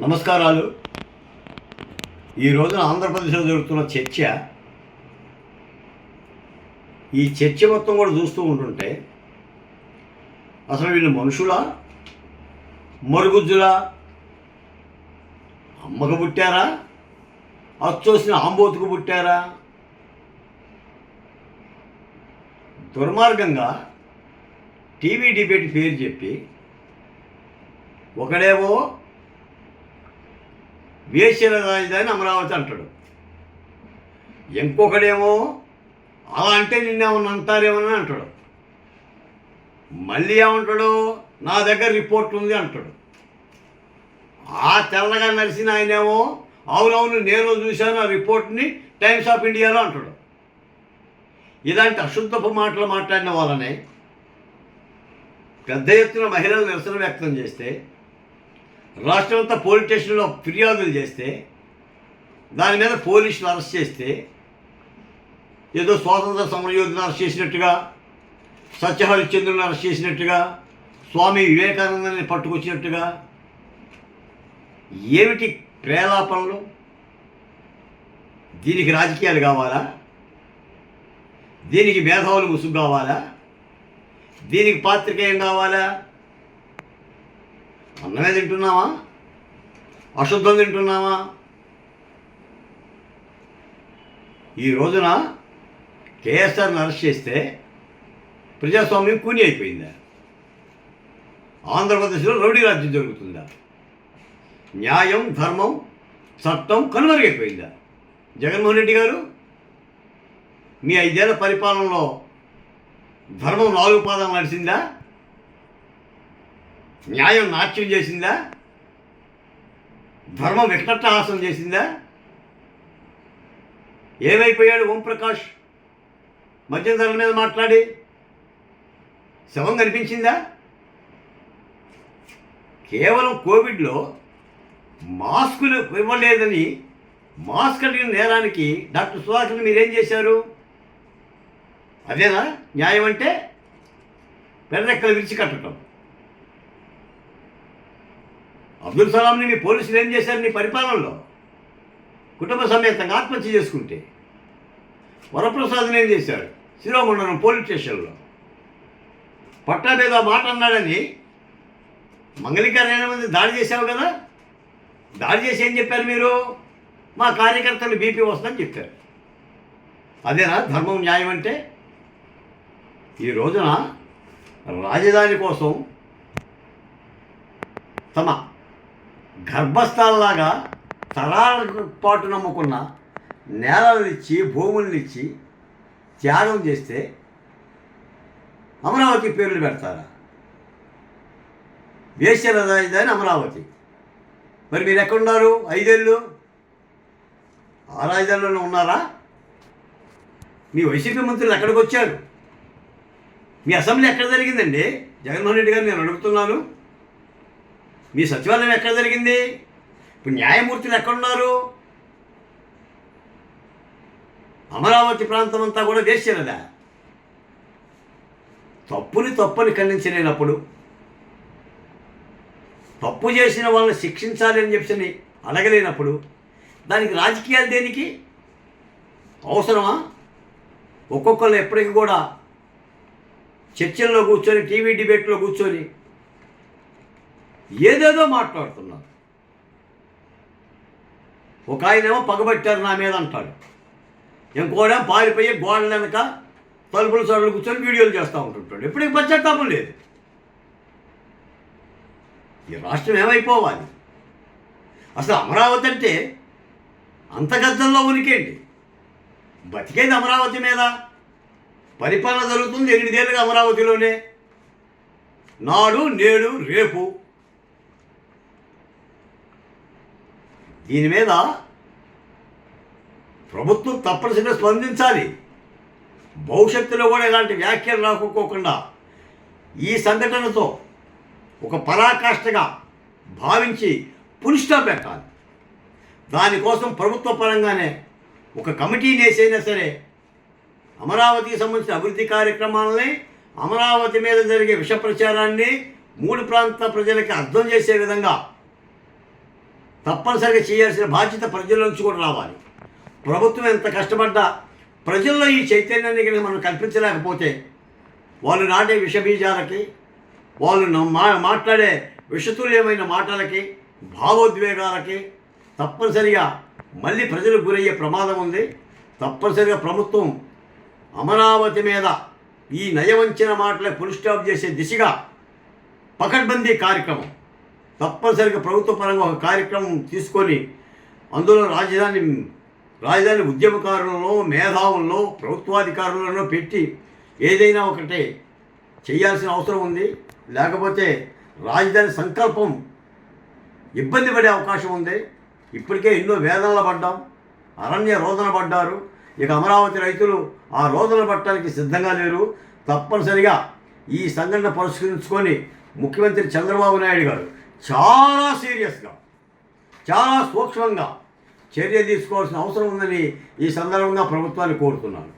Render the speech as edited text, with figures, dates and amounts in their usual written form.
నమస్కారాలు. ఈ రోజున ఆంధ్రప్రదేశ్లో జరుగుతున్న చర్చ, ఈ చర్చ మొత్తం కూడా చూస్తూ ఉంటుంటే అసలు వీళ్ళు మనుషులా, మరుగుజ్జులా, అమ్మకు పుట్టారా, అచ్చోసిన ఆంబోతుకు పుట్టారా? దుర్మార్గంగా టీవీ డిబేట్ పేరు చెప్పి ఒకడేమో వేశ్యల రాజధాని అమరావతి అంటాడు, ఇంకొకడేమో అలా అంటే నిన్నేమన్నా అంటారేమని అంటాడు, మళ్ళీ ఏమంటాడు నా దగ్గర రిపోర్ట్ ఉంది అంటాడు. ఆ తెల్లగా నడిచిన ఆయనేమో అవునవును నేను చూశాను ఆ రిపోర్ట్ని టైమ్స్ ఆఫ్ ఇండియాలో అంటాడు. ఇలాంటి అశుద్ధపు మాటలు మాట్లాడిన వాళ్ళనే పెద్ద ఎత్తున మహిళలు నిరసన వ్యక్తం చేస్తే, రాష్ట్రమంతా పోలీస్ స్టేషన్లో ఫిర్యాదులు చేస్తే, దాని మీద పోలీసులు అరెస్ట్ చేస్తే, ఏదో స్వాతంత్ర సమరయోధులను అరెస్ట్ చేసినట్టుగా, సత్యహరిశ్చంద్రుని అరెస్ట్ చేసినట్టుగా, స్వామి వివేకానందని పట్టుకొచ్చినట్టుగా, ఏమిటి ప్రేలాపనలు? దీనికి రాజకీయాలు కావాలా? దీనికి మేధావులు ముసుగు కావాలా? దీనికి పాత్రికేయం కావాలా? అన్నమే తింటున్నావా? అశుద్ధం తింటున్నావా? ఈ రోజున కేఎస్ఆర్ని అరెస్ట్ చేస్తే ప్రజాస్వామ్యం కూని అయిపోయిందా? ఆంధ్రప్రదేశ్లో రౌడీ రాజ్యం జరుగుతుందా? న్యాయం, ధర్మం, చట్టం కనుమరుగైపోయిందా? జగన్మోహన్ రెడ్డి గారు మీ 5 ఏళ్ల పరిపాలనలో ధర్మం 4 పాదాలు నడిచిందా? న్యాయం నాట్యం చేసిందా? ధర్మం వికటట్టహాసం చేసిందా? ఏమైపోయాడు ఓంప్రకాష్? మద్యం ధరల మీద మాట్లాడి శవం కనిపించిందా? కేవలం కోవిడ్లో మాస్కులు ఇవ్వలేదని మాస్క్ అడిగిన నేరానికి డాక్టర్ సుధాకర్ని మీరేం చేశారు? అదేనా న్యాయం అంటే? పెర్రెక్కలు విరిచి కట్టడం. అబ్దుల్ సలాంని మీ పోలీసులు ఏం చేశారు నీ పరిపాలనలో? కుటుంబ సమేతంగా ఆత్మహత్య చేసుకుంటే. వరప్రసాద్ని ఏం చేశాడు? శిరోమండలం పోలీస్ స్టేషన్లో పట్టా మీద మాట అన్నాడని మంగళికార్యాలయం మంది దాడి చేశావు కదా. దాడి చేసి ఏం చెప్పారు మీరు? మా కార్యకర్తలు బీపీ వస్తుందని చెప్పారు. అదేనా ధర్మం, న్యాయం అంటే? ఈ రోజున రాజధాని కోసం తమ గర్భస్థాలలాగా తరాల పాటు నమ్ముకున్న నేలనిచ్చి, భూములనిచ్చి త్యాగం చేస్తే అమరావతి పేర్లు పెడతారా? వేశ్యల రాజధాని అమరావతి. మరి మీరు ఎక్కడున్నారు 5 ఏళ్ళు? ఆ రాజధానిలోనే ఉన్నారా? మీ వైసీపీ మంత్రులు ఎక్కడికి వచ్చారు? మీ అసెంబ్లీ ఎక్కడ జరిగిందండి? జగన్మోహన్ రెడ్డి గారు నేను అడుగుతున్నాను. మీ సచివాలయం ఎక్కడ జరిగింది? ఇప్పుడు న్యాయమూర్తులు ఎక్కడున్నారు? అమరావతి ప్రాంతం అంతా కూడా వేశ్యలదా? తప్పుని ఖండించలేనప్పుడు, తప్పు చేసిన వాళ్ళని శిక్షించాలి అని చెప్పి అడగలేనప్పుడు దానికి రాజకీయాలు దేనికి? అవసరమా? ఒక్కొక్కరు ఎప్పటికీ కూడా చర్చల్లో కూర్చొని, టీవీ డిబేట్లో కూర్చొని ఏదేదో మాట్లాడుతున్నారు. ఒక ఆయనేమో పగబట్టారు నా మీద అంటాడు, ఇంకోడేమో పారిపోయి గోడల వెనక తలుపుల చోట్ల కూర్చొని వీడియోలు చేస్తూ ఉంటుంటాడు. ఎప్పటికీ పశ్చాత్తాపం లేదు. ఈ రాష్ట్రం ఏమైపోవాలి? అసలు అమరావతి అంటే అంత గద్దల్లో ఉనికేంటి? బతికేది అమరావతి మీద. పరిపాలన జరుగుతుంది 8 ఏళ్ళుగా అమరావతిలోనే. నాడు, నేడు, రేపు. దీని మీద ప్రభుత్వం తప్పనిసరిగా స్పందించాలి. భవిష్యత్తులో కూడా ఇలాంటి వ్యాఖ్యలు రాకపోకుండా ఈ సంఘటనతో ఒక పరాకాష్ఠగా భావించి పుల్ స్టాప్ పెట్టాలి. దానికోసం ప్రభుత్వ పరంగానే ఒక కమిటీని వేసైనా సరే అమరావతికి సంబంధించిన అభివృద్ధి కార్యక్రమాలని, అమరావతి మీద జరిగే విష ప్రచారాన్ని 3 ప్రాంత ప్రజలకి అర్థం చేసే విధంగా తప్పనిసరిగా చేయాల్సిన బాధ్యత ప్రజల నుంచి కూడా రావాలి. ప్రభుత్వం ఎంత కష్టపడ్డా ప్రజల్లో ఈ చైతన్యాన్ని కనుక మనం కల్పించలేకపోతే వాళ్ళు నాటే విషబీజాలకి, వాళ్ళు మాట్లాడే విషతుల్యమైన మాటలకి, భావోద్వేగాలకి తప్పనిసరిగా మళ్ళీ ప్రజలు గురయ్యే ప్రమాదం ఉంది. తప్పనిసరిగా ప్రభుత్వం అమరావతి మీద ఈ నయవంచిన మాటలే ఫుల్ స్టాప్ చేసే దిశగా పకడ్బందీ కార్యక్రమం తప్పనిసరిగా ప్రభుత్వ పరంగా ఒక కార్యక్రమం తీసుకొని అందులో రాజధాని ఉద్యమకారులలో, మేధావుల్లో, ప్రభుత్వాధికారులను పెట్టి ఏదైనా ఒకటి చేయాల్సిన అవసరం ఉంది. లేకపోతే రాజధాని సంకల్పం ఇబ్బంది పడే అవకాశం ఉంది. ఇప్పటికే ఎన్నో వేదనలు పడ్డాం, అరణ్య రోదన పడ్డారు. ఇక అమరావతి రైతులు ఆ రోదన పట్టడానికి సిద్ధంగా లేరు. తప్పనిసరిగా ఈ సంఘటన పరిష్కరించుకొని ముఖ్యమంత్రి చంద్రబాబు నాయుడు గారు చాలా సీరియస్గా, చాలా సూక్ష్మంగా చర్య తీసుకోవాల్సిన అవసరం ఉందని ఈ సందర్భంగా ప్రభుత్వాన్ని కోరుతున్నాను.